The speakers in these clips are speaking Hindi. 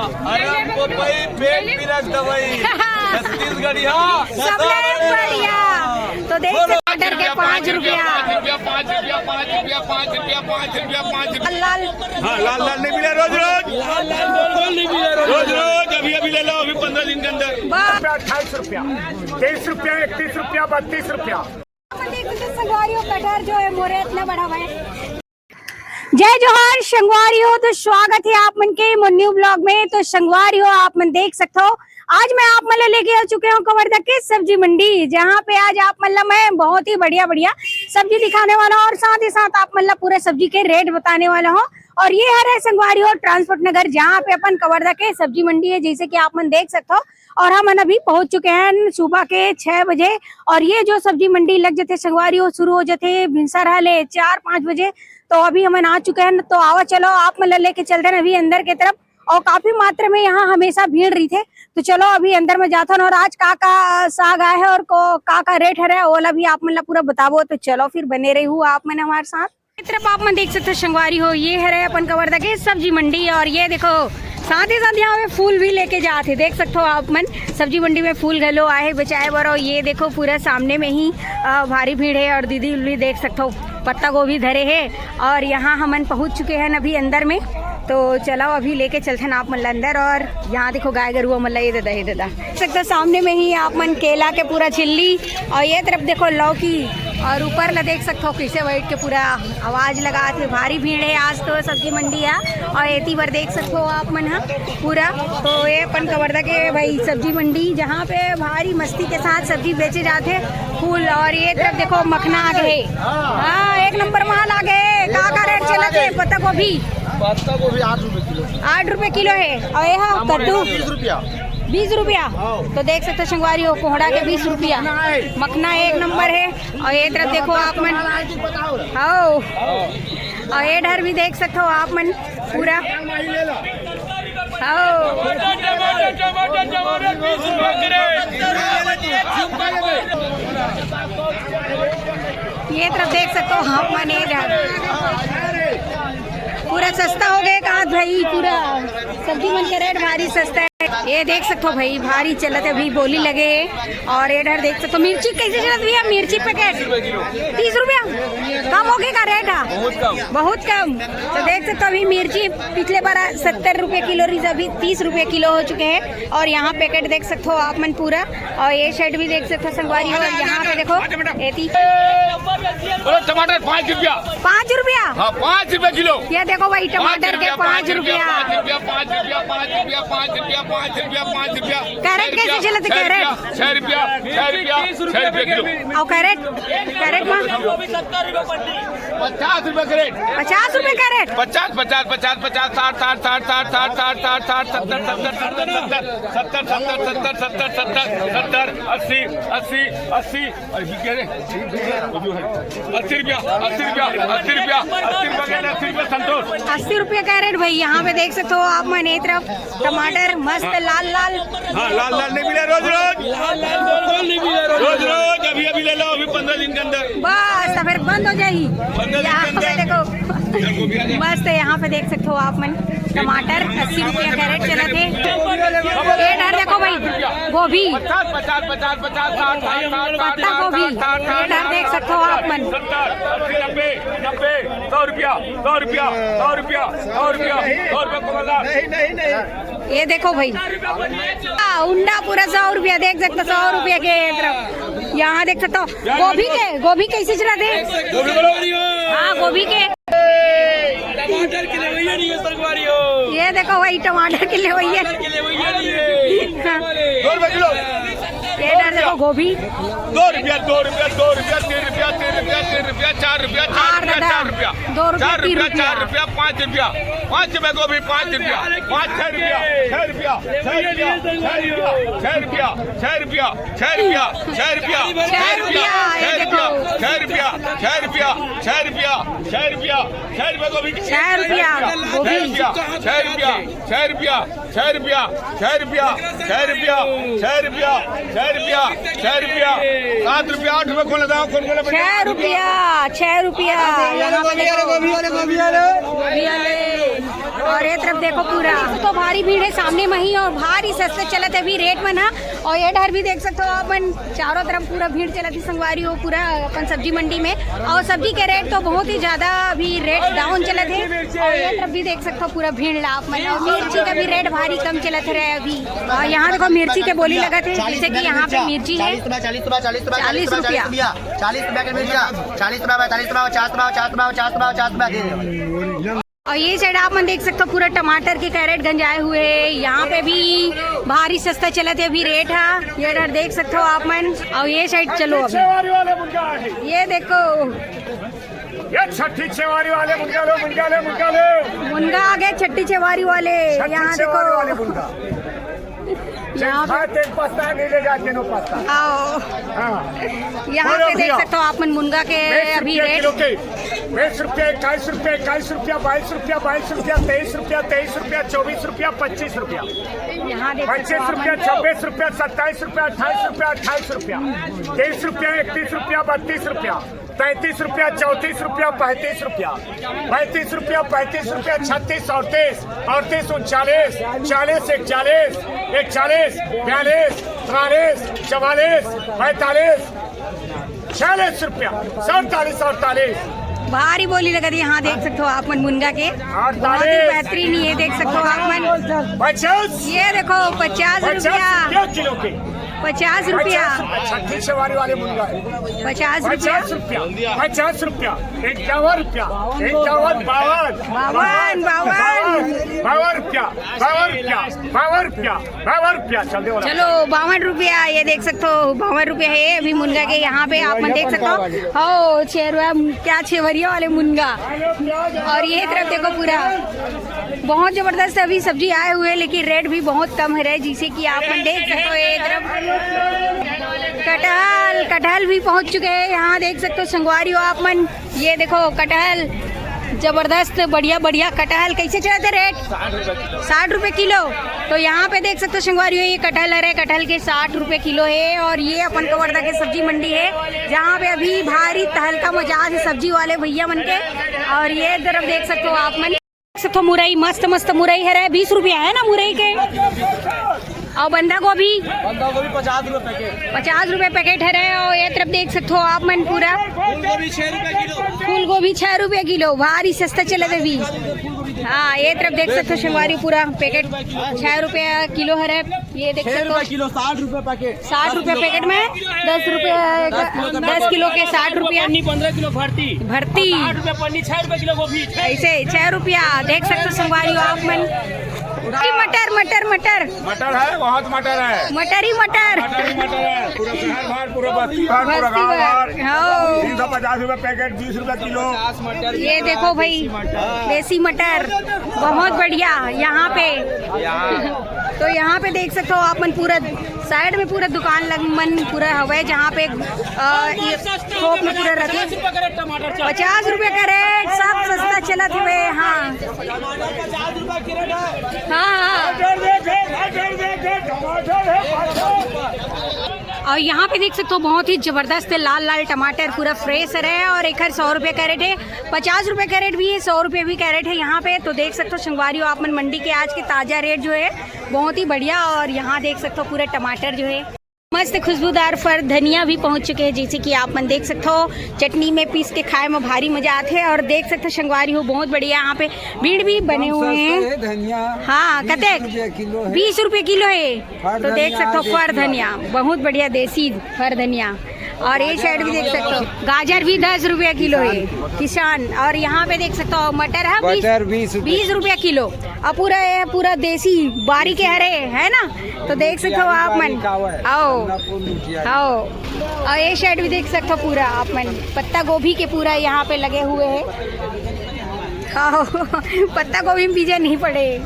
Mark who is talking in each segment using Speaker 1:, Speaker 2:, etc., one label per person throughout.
Speaker 1: अरे हमको भाई पेट भी रख दवाई छत्तीसगढ़ी
Speaker 2: बढ़िया। तो देख टमाटर के 5 रुपया।
Speaker 1: 5 रुपया 5 रुपया 5 रुपया 5 रुपया 5 रुपया
Speaker 2: लाल
Speaker 1: हाँ लाल लाल नहीं मिला रोज रोज अभी ले लो अभी 15 दिन के अंदर
Speaker 3: 28 रुपया 23 रुपया 31 रुपया 32 रुपया।
Speaker 2: संगवारी कटहर जो है मोरे इतना बड़ा हुआ है। जय जोहार संगवारी हो, तो स्वागत है आप मन के न्यू ब्लॉग में। तो संगवारी हो आप मन देख सकते हो, आज मैं आप मतलब लेके आ चुके हूँ कवर्धा के सब्जी मंडी, जहाँ पे आज आप मतलब मैं बहुत ही बढ़िया सब्जी दिखाने वाला हूँ और साथ ही साथ आप मतलब पूरे सब्जी के रेट बताने वाला हूँ। और ये है संगवारी हो ट्रांसपोर्ट नगर, जहाँ पे अपन कवर्धा के सब्जी मंडी है, जैसे कि आप मन देख सकते हो। और हम अभी पहुंच चुके हैं सुबह के 6 बजे। और ये जो सब्जी मंडी लग जाते संगवारी हो शुरू हो जाते भिनसर हाले 4-5 बजे। तो अभी हम आ चुके हैं, तो आवा चलो आप मतलब लेके चलते हैं अभी अंदर की तरफ। और काफी मात्रा में यहाँ हमेशा भीड़ रही थे, तो चलो अभी अंदर में जाता हूँ। और आज का साग आया है और का रेट है ओला भी आप मतलब पूरा बताबो। तो चलो फिर बने रही हूँ आप मैंने हमारे साथ। इस तरफ आप मन देख सकते हो संगवारी हो, ये है अपन कवर्धा के सब्जी मंडी। और ये देखो साथ ही साथ यहाँ पे फूल भी लेके जाते, देख सकते हो आप मन सब्जी मंडी में फूल घलो आए बचाए बरो। ये देखो पूरा सामने में ही भारी भीड़ है। और दीदी उल्ली देख सकते हो पत्ता गोभी धरे है। और यहाँ हमन पहुँच चुके हैं अभी अंदर में, तो चलो अभी लेके चलते हैं आप मन अंदर। और यहाँ देखो गाय गरुआ मतलब ये दादा देख सकते सामने में ही आप मन केला के पूरा छिल्ली। और ये तरफ देखो लौकी, और ऊपर ला देख सकते हो कैसे बैठ के पूरा आवाज लगा थे। भारी भीड़ है आज तो सब्जी मंडी है। और एती बार देख सकते हो आप मन पूरा, तो ये अपन कवर्धा के भाई सब्जी मंडी, जहाँ पे भारी मस्ती के साथ सब्जी बेचे जाते फूल। और ये तरफ देखो मखना आ गए, हाँ 1 नंबर माल आ गए। का रेट चला थे पत्ता गोभी?
Speaker 1: पत्ता गोभी 8 रुपए किलो।
Speaker 2: 8 रुपए किलो है। और यह कद्दू
Speaker 1: 20 रुपया।
Speaker 2: 20 रुपया। तो देख सकते हो संगवारी हो कोहड़ा के 20 रुपया। मखना 1 नंबर है। और ये तरफ देखो आप मन हो, और ये डर भी देख सकते हो आप मन पूरा ये तरफ देख सकते हो आप मन पूरा सस्ता हो गया कहा भाई, पूरा सब्जी मन के रेट भारी सस्ता है। ये देख सकते हो भाई भारी चलत है, अभी बोली लगे। और इधर देख सकते हो मिर्ची कैसे चलत भैया? मिर्ची पैकेट 30 रुपया, कम हो गए का रेट है बहुत कम। तो देख सकते हो अभी मिर्ची पिछले बार 70 रुपये किलो रही, अभी 30 रुपये किलो हो चुके हैं। और यहाँ पैकेट देख सकते हो आप मन पूरा। और ये शर्ट भी देख सकते हो संगवारी हो। यहाँ पे देखो
Speaker 1: टमाटर 5 रुपया।
Speaker 2: 5 रुपया?
Speaker 1: हाँ 5 रुपए किलो।
Speaker 2: ये देखो भाई टमाटर के 5 रुपया।
Speaker 1: 5 रुपया 5 रुपया 5 रुपया 5 रुपया 5 रुपया 5 रुपया।
Speaker 2: कैरेट कैसे चलते? कैरेट
Speaker 1: 6 रुपया 6 रुपया किलो।
Speaker 2: और कैरेट में
Speaker 1: 50 रुपए कैरेट।
Speaker 2: 50 रुपए कैरेट?
Speaker 1: 50 50 50 50 60 60 60 60 60 60 60 70 70 70 70 70 70 70 80 80 80 80 कह रहे 80 रुपया 80 रुपया 80 रुपया 80 रुपया संतोष
Speaker 2: 80 रुपया कैरेट भाई। यहाँ पे देख सकते हो आप मन एक तरफ टमाटर मस्त लाल लाल।
Speaker 1: हाँ लाल लाल नहीं मिला रोज रोज अभी ले लो अभी 15 दिन के अंदर
Speaker 2: बस, तो फिर बंद हो जाएगी। यहाँ पे देखो मस्त है, यहाँ पे देख सकते हो आप मन टमाटर 80 रुपया कैरेट चला थे। ये देखो भाई गोभी
Speaker 1: 50 50 50 50
Speaker 2: पत्ता गोभी, ये देख सकते हो आप मन
Speaker 1: 70 80 90 100 रुपया 100 रुपया 100 रुपया 100 रुपया 100 रुपया। नहीं
Speaker 2: ये देखो भाई उंडा पूरा 100 रुपया देख सकते हो। 100 रुपया के तरफ यहाँ देख सकते हो। गोभी कैसे चला थे? हाँ गोभी के
Speaker 4: टमाटर के लिए नहीं है सरकारी हो।
Speaker 2: ये देखो भाई टमाटर के लिए वही है।
Speaker 1: 2 रुपये किलो।
Speaker 2: ये देखो गोभी
Speaker 1: 2 रुपया 2 रुपया 2 रुपया 3 रुपया 3 रुपया 3 रुपया 4 रुपया 4 रुपया 4 रुपया
Speaker 2: 2 रुपया
Speaker 1: 4 रुपया 4 रुपया 5 रुपया 5 रुपये गोभी 5 रुपया 5 6 रुपया 6 रुपया 6 रुपया 6 रुपया 6 रुपया 6 रुपया 6 रुपया 6 रुपया 6 रुपया 6 रुपया 6 रुपया 6 रुपया 6 रुपया गोभी
Speaker 2: 6 रुपया गोभी
Speaker 1: 6 रुपया 6 रुपया 6 रुपया 6 रुपया 6 रुपया 6 रुपया 6 रुपया 6 रुपया 7 रुपया 8 रुपये खोल दाओ खोल
Speaker 2: 6 रुपया 6 रुपया। यहाँ पे देखो गोभी वाले और ये तरफ देखो पूरा तो भारी भीड़ है सामने में ही और भारी सस्ते चलते अभी रेट में ना। और ये डर भी देख सकते हो अपन चारों तरफ पूरा भीड़ चलती संगवारी हो पूरा अपन सब्जी मंडी में। और सब्जी के रेट तो बहुत ही ज्यादा अभी रेट डाउन चलत है। और ये तरफ भी देख सकते हो पूरा भीड़ लाभ में। और मिर्ची का भी रेट भारी कम चलत रहे अभी। और यहाँ देखो मिर्ची के बोली लगत है जैसे कि यहाँ पे मिर्ची है 40 रुपया
Speaker 5: 40 रुपया की मिर्चा 40 रुपया 45 रुपया 50 रुपया 50 रुपया 50 रुपया 50 रुपया दे।
Speaker 2: और ये साइड आप मन देख सकते हो पूरा टमाटर के कैरेट गंजाए हुए हैं। यहाँ पे भी भारी सस्ता चलते अभी रेट है। ये इधर देख सकते हो आप मन। और ये साइड चलो अभी ये देखो
Speaker 3: ये छठी छेवारी वाले
Speaker 2: मुनगा आ गए छठी छेवारी वाले। यहाँ देखो यहाँ आओ यहाँ पे देख सकते हो आप मन मुनगा के अभी रेट
Speaker 3: 20 रुपया 21 रुपया 22 रुपया 22 रुपया 23 रुपया 24 रुपया 25 रुपया
Speaker 2: यहाँ देख
Speaker 3: 25 रुपया 26 रुपया 27 रुपया 28 रुपया 28 रुपया 23 रुपया 31 रुपया 32 रुपया 33 रुपया 34 रुपया 35 रुपया 35 रुपया 36 रुपया 36 38 38 39 40 41 41 42 43 44 45 46 रुपया 47
Speaker 2: भारी बोली लगा दी। यहाँ देख सकते हो आप मन मुनगा के बहुत ही बेहतरीन ये देख सकते हो आप मन।
Speaker 3: 50
Speaker 2: ये देखो 50 रुपया
Speaker 3: किलो के
Speaker 2: 50 रुपया
Speaker 3: छठी सवारी वाले मुनगा
Speaker 2: 50 रुपया
Speaker 3: 50 रुपया 51 रुपया 51 रुपया 51 52 रुपया 52 रुपया
Speaker 2: चलो 52 रुपया ये देख सकते हो 52 रुपया है अभी मुनगा के। यहाँ पे आप मन देख सकते हो छेरुआ क्या छेवरिया वाले मुनगा। और ये तरफ देखो पूरा बहुत जबरदस्त अभी सब्जी आए हुए हैं लेकिन रेट भी बहुत कम है जिसे कि आप मन देख सकते हो। ये तरफ कटहल भी पहुंच चुके हैं। यहाँ देख सकते हो संगवारी हो आप मन। ये देखो कटहल जबरदस्त बढ़िया कटहल कैसे चलते रेट 60 रुपए किलो। तो यहाँ पे देख सकते हो संगवारी हो ये कटहल है कटहल के 60 रुपए किलो है। और ये अपन कवर्धा के सब्जी मंडी है जहाँ पे अभी भारी तहलका मजाज है सब्जी वाले भैया मन के। और ये तरफ देख सकते हो आप मन देख सकते हो मुरई मस्त मुरई है 20 रुपया है ना मुरई के। और बंधा गोभी
Speaker 5: 50 रुपए पैकेट
Speaker 2: 50 रुपए पैकेट है। और ये तरफ देख सकते हो आप मन पूरा फूल गोभी 6 रुपए किलो भारी सस्ता चले अभी। हाँ ये तरफ देख सकते हो शिंगवारी पूरा पैकेट 6 रुपया किलो है। ये देख सकते हो
Speaker 5: किलो 60 रुपए पैकेट
Speaker 2: 60 रुपए पैकेट में 10 रुपए 10 किलो के 60 रुपया
Speaker 4: 15 किलो भर्ती
Speaker 2: 60
Speaker 4: रुपए पन्नी 6 रुपए किलो गोभी
Speaker 2: ऐसे 6 रुपया देख सकते हो संगवारी आप मन। मटर
Speaker 3: है बहुत मटर है
Speaker 2: मटर ही मटर
Speaker 3: है पूरा शहर भर पूरा बस्ती भर पूरा गाँव भर 350 रुपए पैकेट 20 रुपए किलो।
Speaker 2: ये देखो भाई देसी मटर बहुत बढ़िया यहाँ पे। तो यहाँ पे देख सकते हो आप मन पूरा साइड में पूरा दुकान मन पूरा हवा है जहाँ पे थोक में पूरा रखे 50 रुपए का रेट सब सस्ता चला थे। हाँ और यहाँ पे देख सकते हो बहुत ही जबरदस्त लाल टमाटर पूरा फ्रेश है। और एक 100 रुपये कैरेट है 50 रुपये कैरेट भी है 100 रुपये भी कैरेट है यहाँ पे। तो देख सकते हो संगवारी हो आप मन मंडी के आज के ताज़ा रेट जो है बहुत ही बढ़िया। और यहाँ देख सकते हो पूरे टमाटर जो है मस्त खुशबूदार फर धनिया भी पहुंच चुके हैं जैसे कि आप मन देख सकते हो चटनी में पीस के खाए में भारी मजा आते हैं। और देख सकते हो संगवारी हो बहुत बढ़िया यहाँ पे भीड़ भी बने हुए हैं।
Speaker 5: धनिया
Speaker 2: हाँ कते 20 रुपए किलो है। तो देख सकते हो फर धनिया बहुत बढ़िया देसी फर धनिया। और ये साइड भी देख सकते हो गाजर भी 10 रुपया किलो है किसान। और यहाँ पे देख सकते हो मटर है 20 रुपया किलो। और पूरा देसी बारी के हरे है ना। तो देख सकते हो आप मन आओ। और ये साइड भी देख सकते हो पूरा आप मन पत्ता गोभी के पूरा यहाँ पे लगे हुए हैं। आओ पत्ता गोभी में बीजे नहीं पड़े।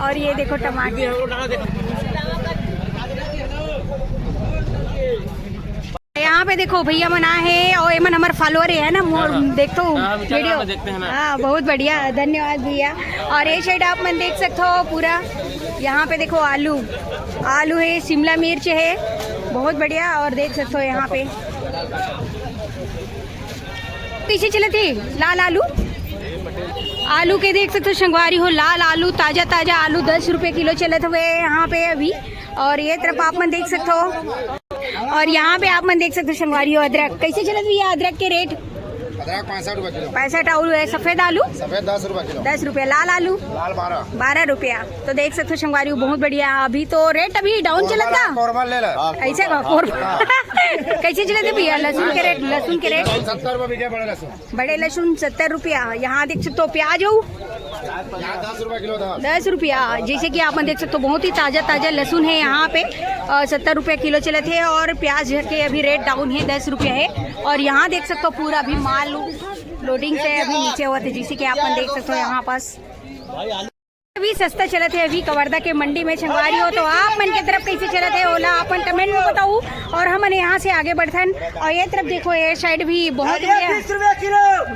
Speaker 2: और ये देखो टमाटर यहाँ पे देखो भैया मना है। और एमन हमारे फॉलोअर है ना देखते हो वीडियो। हाँ बहुत बढ़िया धन्यवाद भैया। और ये साइड आप मन देख सकते हो पूरा यहाँ पे देखो आलू है शिमला मिर्च है बहुत बढ़िया। और देख सकते हो यहाँ पे कैसे चले थे लाल आलू आलू के देख सकते हो संगवारी हो, लाल आलू ताजा ताजा आलू 10 रुपये किलो चलत हुए यहाँ पे अभी। और ये तरफ आप मन देख सकते हो, और यहाँ पे आप मन देख सकते हो संगवारी हो अदरक कैसे चलत हुई है। अदरक के रेट
Speaker 5: 65 रुपए किलो।
Speaker 2: 65 आलू है। सफेद आलू
Speaker 5: सफेद 10 रुपए किलो।
Speaker 2: 10 रुपया। लाल आलू
Speaker 5: लाल
Speaker 2: 12 रुपया। तो देख सकते हो संगवारी हो बहुत बढ़िया। अभी तो रेट अभी डाउन चलत था
Speaker 5: कौरमल ले ला।
Speaker 2: ऐसे कैसे चलते भैया। लहसुन के रेट
Speaker 5: 70 रुपए बीघे बड़े लहसुन।
Speaker 2: बड़े लहसुन 70 रुपया। यहाँ देख सकते हो प्याज हो
Speaker 5: 10 रुपए किलो था।
Speaker 2: 10 रुपया। जैसे कि आप देख सकते हो बहुत ही ताजा ताजा लहसुन है यहाँ पे 70 रुपये किलो चले थे। और प्याज के अभी रेट डाउन है 10 रुपया है। और यहाँ देख सकते हो पूरा अभी माल लोडिंग से अभी नीचे हुआ थे, जैसे कि आप देख सकते हो यहाँ पास अभी सस्ता चला थे। अभी कवर्धा के मंडी में संगवारी हो। तो आप मन के तरफ कैसे चला थे ओला अपन कमेंट में बताओ। और हम यहाँ से आगे बढ़थन। और ये तरफ देखो ये साइड भी बहुत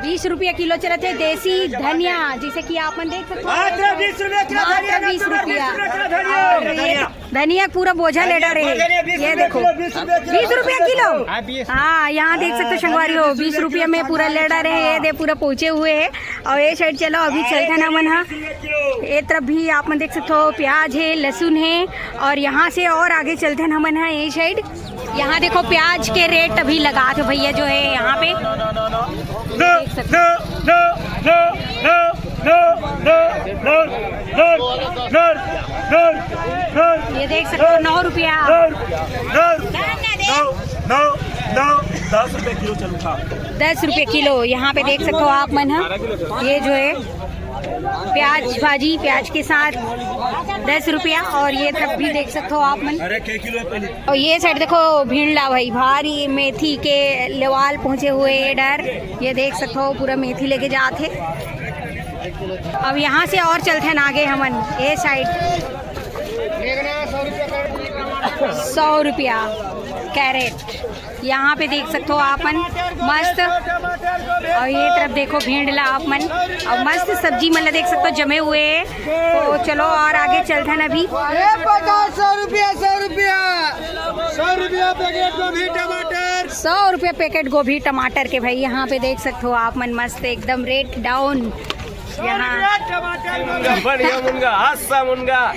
Speaker 2: 20 रुपया किलो चला थे देसी धनिया, जैसे कि आप मन देख सकते हो मात्र 20 रुपया। धनिया पूरा बोझा ले डा रहे। ये देखो 20 रुपया किलो। हाँ यहाँ देख सकते हो संगवारी हो 20 रुपया में पूरा ले डा रहे। ये पूरा पहुँचे हुए है। और ये साइड चलो अभी चलता ना मन। ये तरफ भी आप मन देख सकते हो प्याज है, लहसुन है। और यहाँ से और आगे चलते हैं हमन है ये साइड। यहाँ देखो प्याज के रेट अभी लगा थे भैया जो है यहाँ पे देख सकते ये देख सकते हो 9 रुपया
Speaker 3: 10 रुपए किलो चलता।
Speaker 2: 10 रुपये किलो यहाँ पे देख सकते हो आप मन। ये जो है प्याज भाजी प्याज के साथ 10 रुपया। और ये तब भी देख सकते हो आप मन। और ये साइड देखो भीड़ला भाई भारी मेथी के लेवाल पहुंचे हुए ये डर। ये देख सकते हो पूरा मेथी लेके जाते। अब यहाँ से और चलते हैं आगे हमन ये साइड 100 रुपया कैरेट। यहाँ पे देख सकते हो आपन मस्त। और ये तरफ देखो भेड़ला आपमन और मस्त सब्जी मतलब देख सकते हो जमे हुए हैं। तो चलो और आगे चलते हैं अभी
Speaker 5: 100 रुपया पैकेट गोभी टमाटर।
Speaker 2: 100 रुपये पैकेट गोभी टमाटर के भाई। यहाँ पे देख सकते हो आप मन मस्त एकदम रेट डाउन। यहाँ
Speaker 1: बढ़िया मुनगा अच्छा मुनगा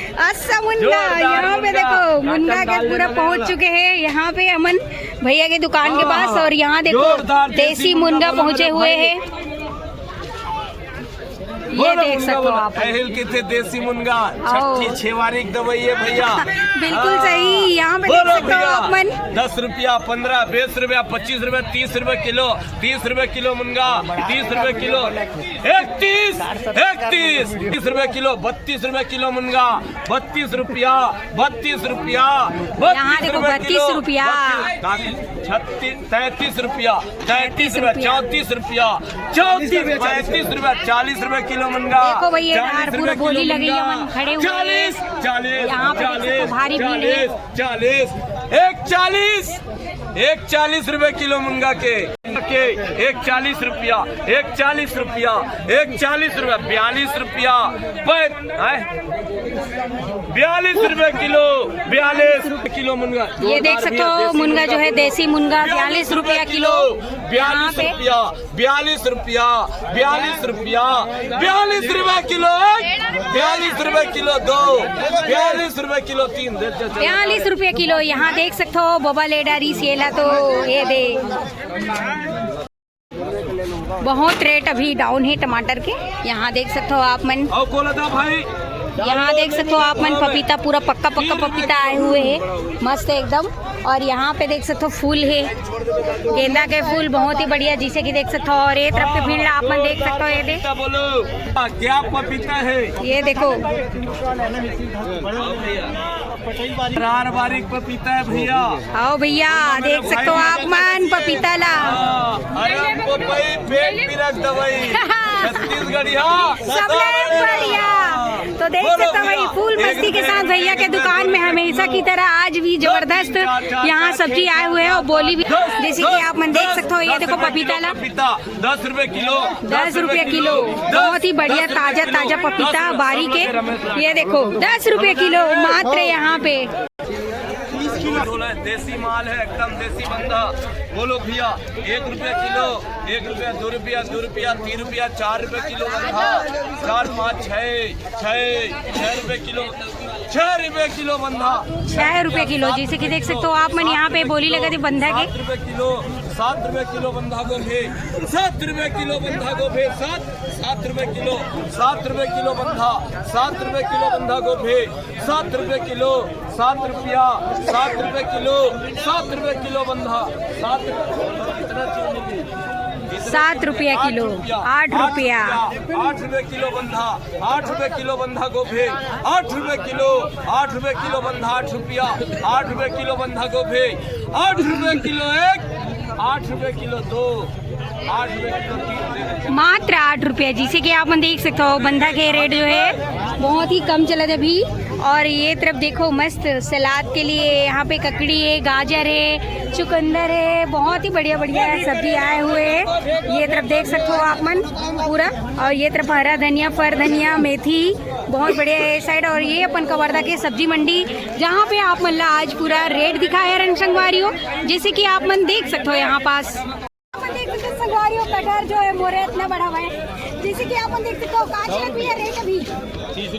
Speaker 2: यहाँ पे देखो मुनगा के पूरा पहुँच चुके हैं यहाँ पे अमन भैया के दुकान के पास। और यहाँ देखो देसी मुनगा पहुँचे हुए हैं। ये देख सकते हो आप
Speaker 1: कितने देसी मुनगा छठी छेवारिक दवाई है भैया।
Speaker 2: बिल्कुल सही। यहाँ पे देख सकते हो आप मन
Speaker 1: 10 रुपया 15 20 रुपया 25 रुपया 30 रुपए किलो 30 रुपए किलो मुनगा 30 रुपए किलो 31 रुपए किलो 32 रुपए किलो मुनगा 32 रुपया 32 रुपया
Speaker 2: यहाँ देखो 32 रुपया
Speaker 1: 33 रुपया 34 रुपया 34 रुपया 35 रुपया 40 रुपए किलो मुनगा।
Speaker 2: देखो भैया यार पूरा बोली लगी है मन खड़े हुए
Speaker 1: 40
Speaker 2: यहाँ पे देख सकते हो भारी भीड़ है।
Speaker 1: 40 रुपए किलो मुनगा के 40 रुपया 40 रुपया 40 रुपया 42 रुपया 42 रुपए किलो 42 किलो मुनगा।
Speaker 2: ये देख सकते हो मुनगा जो है देसी मुनगा 42 रुपया किलो।
Speaker 1: 42 रुपया 42 रुपया 42 रुपया 42 रुपए किलो 42 रुपए किलो 2 42 रुपए किलो 3
Speaker 2: 42 रुपये किलो। यहाँ देख सकते हो बोबा लेडारी सेला। तो ये दे बहुत रेट अभी डाउन है टमाटर के। यहाँ देख सकते हो आप मन
Speaker 1: भाई।
Speaker 2: यहाँ देख सकते हो आप मन पपीता पूरा पक्का पपीता आए हुए है मस्त एकदम। और यहाँ पे देख सकते हो फूल है गेंदा के फूल बहुत ही बढ़िया जैसे कि देख सकते हो। और ये तरफ के भीड़ आप मन देख सकते हो। ये देख
Speaker 1: बोलो क्या पपीता है।
Speaker 2: ये देखो
Speaker 1: बारीक पपीता है भैया।
Speaker 2: आओ भैया देख सकते हो आप मन पपीता ला।
Speaker 1: अरे हमको पेट भी रख दवाई छत्तीसगढ़ी
Speaker 2: सब बढ़िया। तो देख सकते हो भाई फूल मस्ती के साथ भैया के दुकान में हमेशा की तरह आज भी जबरदस्त यहाँ सब्जी आए हुए हैं और बोली भी जैसे कि आप मन देख सकते हो। ये देखो पपीता ला
Speaker 1: 10 रुपए किलो
Speaker 2: 10 रुपये किलो बहुत ही बढ़िया ताजा ताजा पपीता बारी के। ये देखो 10 रुपये किलो मात्र यहाँ पे।
Speaker 1: देसी माल है, एकदम देसी बंदा। बोलो भैया, 1 रुपया किलो, 1 रुपया, 2 रुपया, 2 रुपया, 3 रुपया, 4 रुपए किलो बंधा, 4, 5, 6 रुपए किलो, 6 रुपए किलो बंधा,
Speaker 2: 6 रुपए किलो। जैसे कि देख सकते हो आप मन यहाँ पे बोली लगा दी बंधा के
Speaker 1: 7 रुपए किलो, 7 रुपए किलो बंधा गोभी, 7 रुपए किलो बंधा गोभी, 7 रुपए किलो, 7 रुपए किलो बंधा, 7 रुपए किलो बंधा गोभी, 7 रुपए किलो, 7 रुपया, 7 रुपए किलो, 7 रुपए किलो बंधा, 7
Speaker 2: रुपया किलो, 8 रुपया,
Speaker 1: 8 रुपए किलो बंधा, 8 रुपए किलो बंधा गोभी, 8 रुपए किलो, 8 रुपए किलो बंधा, 8 रुपया, 8 रुपए किलो बंधा गोभी, 8 रुपए किलो 1, 8 रुपए किलो 2, 8 रुपए किलो 3,
Speaker 2: मात्र 8 रुपया। जिसे कि आप मन देख सकते हो बंधा के रेट जो है बहुत ही कम चला था अभी। और ये तरफ देखो मस्त सलाद के लिए यहाँ पे ककड़ी है, गाजर है, चुकंदर है, बहुत ही बढ़िया बढ़िया सब्जी आए हुए हैं। ये तरफ देख सकते हो आप मन पूरा। और ये तरफ हरा धनिया, फर धनिया, मेथी बहुत बढ़िया है साइड। और ये अपन कवर्धा के सब्जी मंडी जहाँ पे आप मन ला आज पूरा रेट दिखाया है संगवारियों, जैसे कि आप मन देख सकते हो यहाँ पास संगवारियों कटहर जो है मोरे इतना बड़ा हुआ है। जैसे कि आप देख सकते हो कांच भी है रेट अभी 30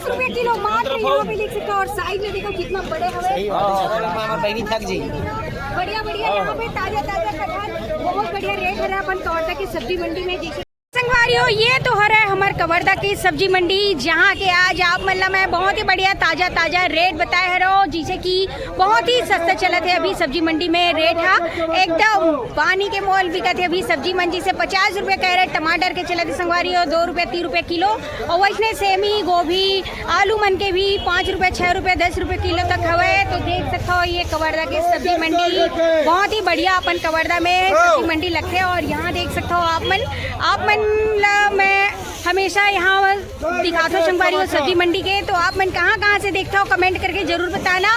Speaker 2: रुपए किलो मात्र यहाँ पे देख सकते हो। और साइड में देखो कितना बड़े हवे बढ़िया बढ़िया यहाँ पे ताजा ताजा कटहर बहुत बढ़िया रेट है अपन कवर्धा की सब्जी मंडी में। जैसे संगवारियों ये तो है हमारे कवर्धा की सब्जी मंडी जहाँ के आज आप मतलब मैं बहुत ही बढ़िया ताजा ताजा रेट बताए है जिसे कि बहुत ही सस्ता चला थे अभी सब्जी मंडी में रेट है एकदम पानी के मोल बिका थे अभी सब्जी मंडी से 50 रुपए कैरेट टमाटर के चले थे संगवारियों, 2 रुपए 3 रुपए किलो। और वैसे सेमी गोभी आलू मन के भी 5 रुपए 6 रुपए 10 रुपए किलो तक हवे। तो देख सकते हो ये कवर्धा की सब्जी मंडी बहुत ही बढ़िया अपन कवर्धा में सब्जी मंडी लगते है। और यहाँ देख सकते हो आप मन मैं हमेशा यहाँ दिखाता हूँ संगवारियों सब्जी मंडी के। तो आप मन कहाँ से देखते हो कमेंट करके जरूर बताना।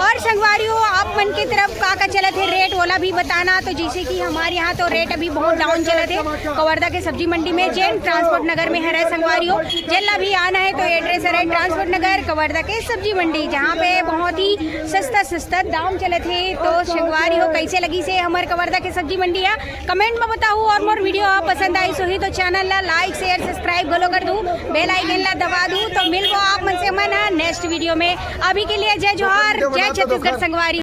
Speaker 2: और संगवारियों आप मन की तरफ का चले थे रेट वाला भी बताना। तो जैसे कि हमारे यहाँ तो रेट अभी बहुत डाउन चले थे कवर्धा के सब्जी मंडी में। जैन ट्रांसपोर्ट नगर में है संगवारियों, जिला भी आना है तो एड्रेस है ट्रांसपोर्ट नगर कवर्धा के सब्जी मंडी जहाँ पे बहुत ही सस्ता दाम चले थे। तो संगवारियों कैसे लगी से हमारे कवर्धा के सब्जी मंडी है कमेंट में बताओ। और मोर वीडियो आप पसंद आई सो ही तो चैनल ला लाइक शेयर सब्सक्राइब बोलो कर दूं, बेल आइकन ला दबा दूं। तो मिल गो आप मन से मन नेक्स्ट वीडियो में। अभी के लिए जय जोहार, जय छत्तीसगढ़ संगवारी।